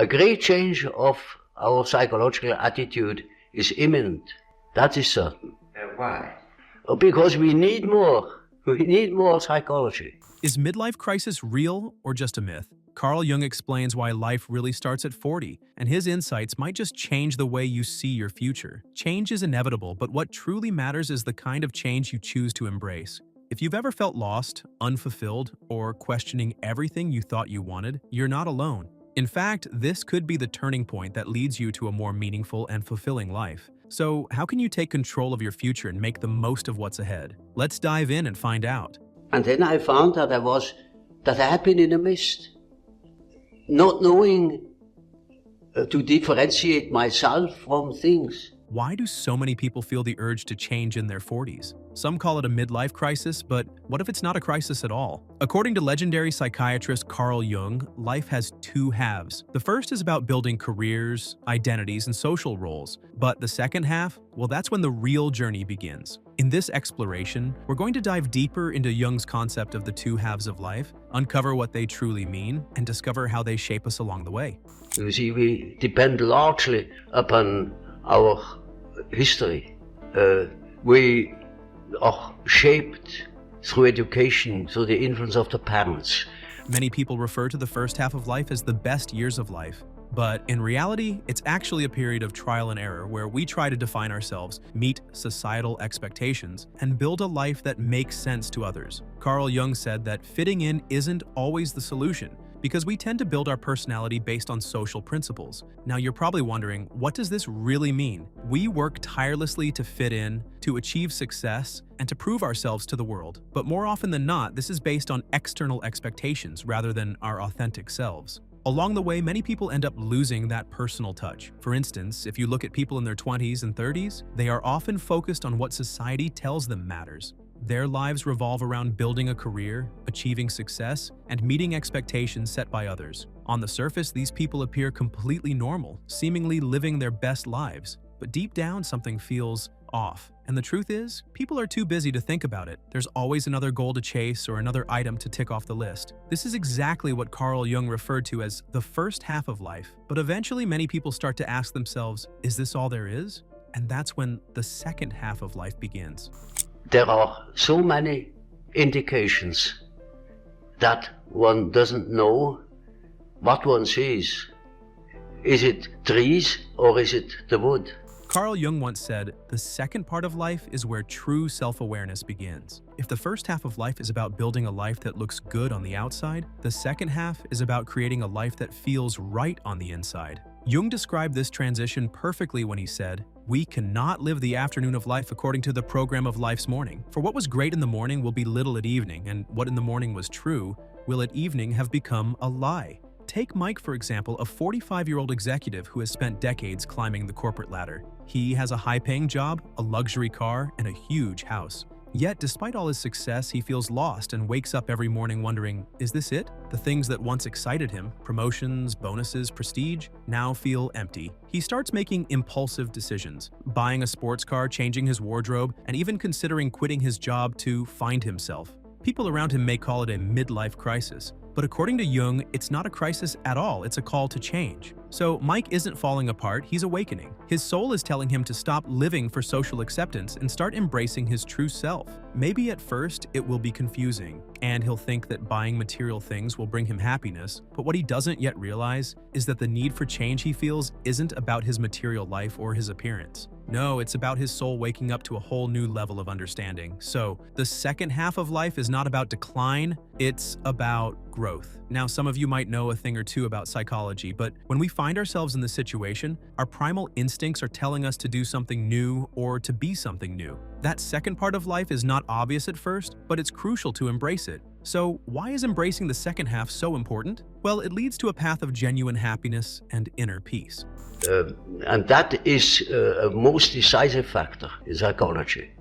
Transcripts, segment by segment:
A great change of our psychological attitude is imminent. That is certain. Why? Because we need more. We need more psychology. Is midlife crisis real or just a myth? Carl Jung explains why life really starts at 40, and his insights might just change the way you see your future. Change is inevitable, but what truly matters is the kind of change you choose to embrace. If you've ever felt lost, unfulfilled, or questioning everything you thought you wanted, you're not alone. In fact, this could be the turning point that leads you to a more meaningful and fulfilling life. So, how can you take control of your future and make the most of what's ahead? Let's dive in and find out. And then I found that I had been in a mist, not knowing to differentiate myself from things. Why do so many people feel the urge to change in their 40s? Some call it a midlife crisis, but what if it's not a crisis at all? According to legendary psychiatrist Carl Jung, life has two halves. The first is about building careers, identities, and social roles. But the second half, well, that's when the real journey begins. In this exploration, we're going to dive deeper into Jung's concept of the two halves of life, uncover what they truly mean, and discover how they shape us along the way. You see, we depend largely upon our history. We are shaped through education, through the influence of the parents. Many people refer to the first half of life as the best years of life. But in reality, it's actually a period of trial and error where we try to define ourselves, meet societal expectations, and build a life that makes sense to others. Carl Jung said that fitting in isn't always the solution, because we tend to build our personality based on social principles. Now you're probably wondering, what does this really mean? We work tirelessly to fit in, to achieve success, and to prove ourselves to the world. But more often than not, this is based on external expectations rather than our authentic selves. Along the way, many people end up losing that personal touch. For instance, if you look at people in their 20s and 30s, they are often focused on what society tells them matters. Their lives revolve around building a career, achieving success, and meeting expectations set by others. On the surface, these people appear completely normal, seemingly living their best lives. But deep down, something feels off. And the truth is, people are too busy to think about it. There's always another goal to chase or another item to tick off the list. This is exactly what Carl Jung referred to as the first half of life. But eventually, many people start to ask themselves, is this all there is? And that's when the second half of life begins. There are so many indications that one doesn't know what one sees. Is it trees or is it the wood? Carl Jung once said, the second part of life is where true self-awareness begins. If the first half of life is about building a life that looks good on the outside, the second half is about creating a life that feels right on the inside. Jung described this transition perfectly when he said, "We cannot live the afternoon of life according to the program of life's morning. For what was great in the morning will be little at evening, and what in the morning was true will at evening have become a lie." Take Mike, for example, a 45-year-old executive who has spent decades climbing the corporate ladder. He has a high-paying job, a luxury car, and a huge house. Yet, despite all his success, he feels lost and wakes up every morning wondering, is this it? The things that once excited him, promotions, bonuses, prestige, now feel empty. He starts making impulsive decisions, buying a sports car, changing his wardrobe, and even considering quitting his job to find himself. People around him may call it a midlife crisis, but according to Jung, it's not a crisis at all, it's a call to change. So Mike isn't falling apart, he's awakening. His soul is telling him to stop living for social acceptance and start embracing his true self. Maybe at first it will be confusing, and he'll think that buying material things will bring him happiness, but what he doesn't yet realize is that the need for change he feels isn't about his material life or his appearance. No, it's about his soul waking up to a whole new level of understanding. So, the second half of life is not about decline, it's about growth. Now, some of you might know a thing or two about psychology, but when we find ourselves in this situation, our primal instincts are telling us to do something new or to be something new. That second part of life is not obvious at first, but it's crucial to embrace it. So, why is embracing the second half so important? Well, it leads to a path of genuine happiness and inner peace. And that is a most decisive factor in psychology.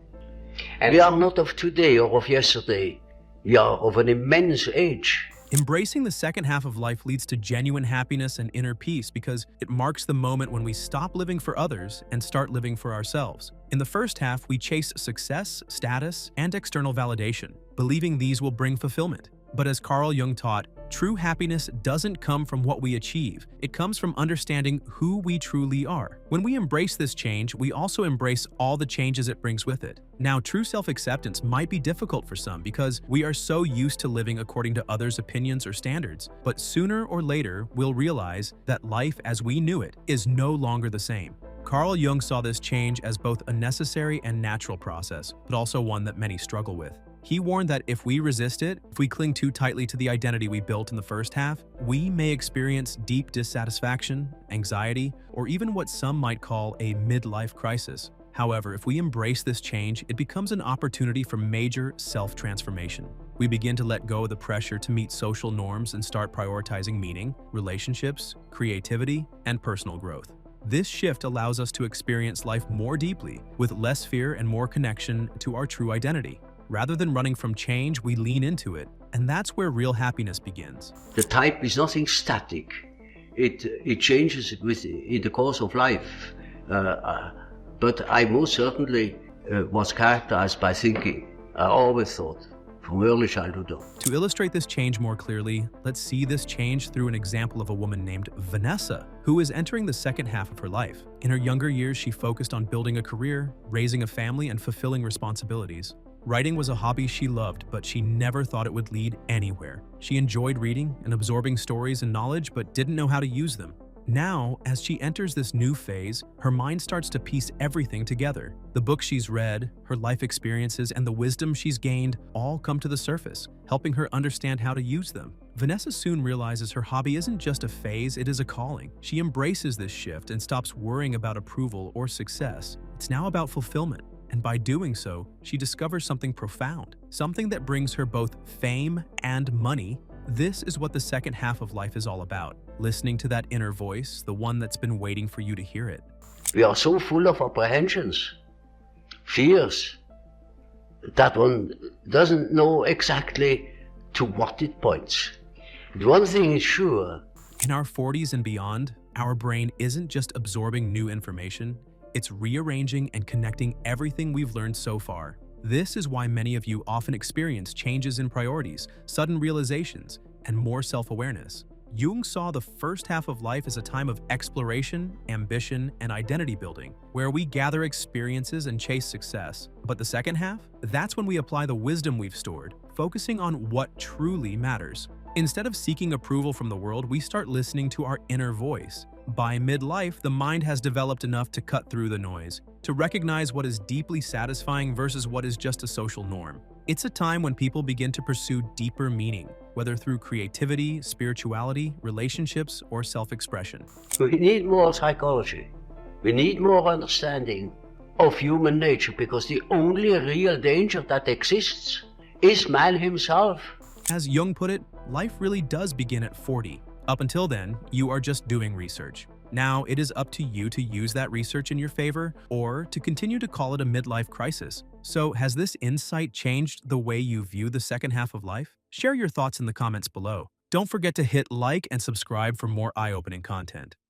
And we are not of today or of yesterday. We are of an immense age. Embracing the second half of life leads to genuine happiness and inner peace because it marks the moment when we stop living for others and start living for ourselves. In the first half, we chase success, status, and external validation, believing these will bring fulfillment. But as Carl Jung taught, True happiness doesn't come from what we achieve. It comes from understanding who we truly are. When we embrace this change, we also embrace all the changes it brings with it. Now, true self-acceptance might be difficult for some because we are so used to living according to others' opinions or standards. But sooner or later, we'll realize that life as we knew it is no longer the same. Carl Jung saw this change as both a necessary and natural process, but also one that many struggle with. He warned that if we resist it, if we cling too tightly to the identity we built in the first half, we may experience deep dissatisfaction, anxiety, or even what some might call a midlife crisis. However, if we embrace this change, it becomes an opportunity for major self-transformation. We begin to let go of the pressure to meet social norms and start prioritizing meaning, relationships, creativity, and personal growth. This shift allows us to experience life more deeply, with less fear and more connection to our true identity. Rather than running from change, we lean into it, and that's where real happiness begins. The type is nothing static. It changes in the course of life. But I most certainly was characterized by thinking. I always thought, from early childhood on. To illustrate this change more clearly, let's see this change through an example of a woman named Vanessa, who is entering the second half of her life. In her younger years, she focused on building a career, raising a family, and fulfilling responsibilities. Writing was a hobby she loved, but she never thought it would lead anywhere. She enjoyed reading and absorbing stories and knowledge, but didn't know how to use them. Now, as she enters this new phase, her mind starts to piece everything together. The books she's read, her life experiences, and the wisdom she's gained all come to the surface, helping her understand how to use them. Vanessa soon realizes her hobby isn't just a phase, it is a calling. She embraces this shift and stops worrying about approval or success. It's now about fulfillment. And by doing so, she discovers something profound, something that brings her both fame and money. This is what the second half of life is all about, listening to that inner voice, the one that's been waiting for you to hear it. We are so full of apprehensions, fears, that one doesn't know exactly to what it points. But one thing is sure. In our 40s and beyond, our brain isn't just absorbing new information, it's rearranging and connecting everything we've learned so far. This is why many of you often experience changes in priorities, sudden realizations, and more self-awareness. Jung saw the first half of life as a time of exploration, ambition, and identity building, where we gather experiences and chase success. But the second half? That's when we apply the wisdom we've stored, focusing on what truly matters. Instead of seeking approval from the world, we start listening to our inner voice. By midlife, the mind has developed enough to cut through the noise, to recognize what is deeply satisfying versus what is just a social norm. It's a time when people begin to pursue deeper meaning, whether through creativity, spirituality, relationships, or self-expression. We need more psychology. We need more understanding of human nature, because the only real danger that exists is man himself. As Jung put it, life really does begin at 40. Up until then, you are just doing research. Now, it is up to you to use that research in your favor or to continue to call it a midlife crisis. So, has this insight changed the way you view the second half of life? Share your thoughts in the comments below. Don't forget to hit like and subscribe for more eye-opening content.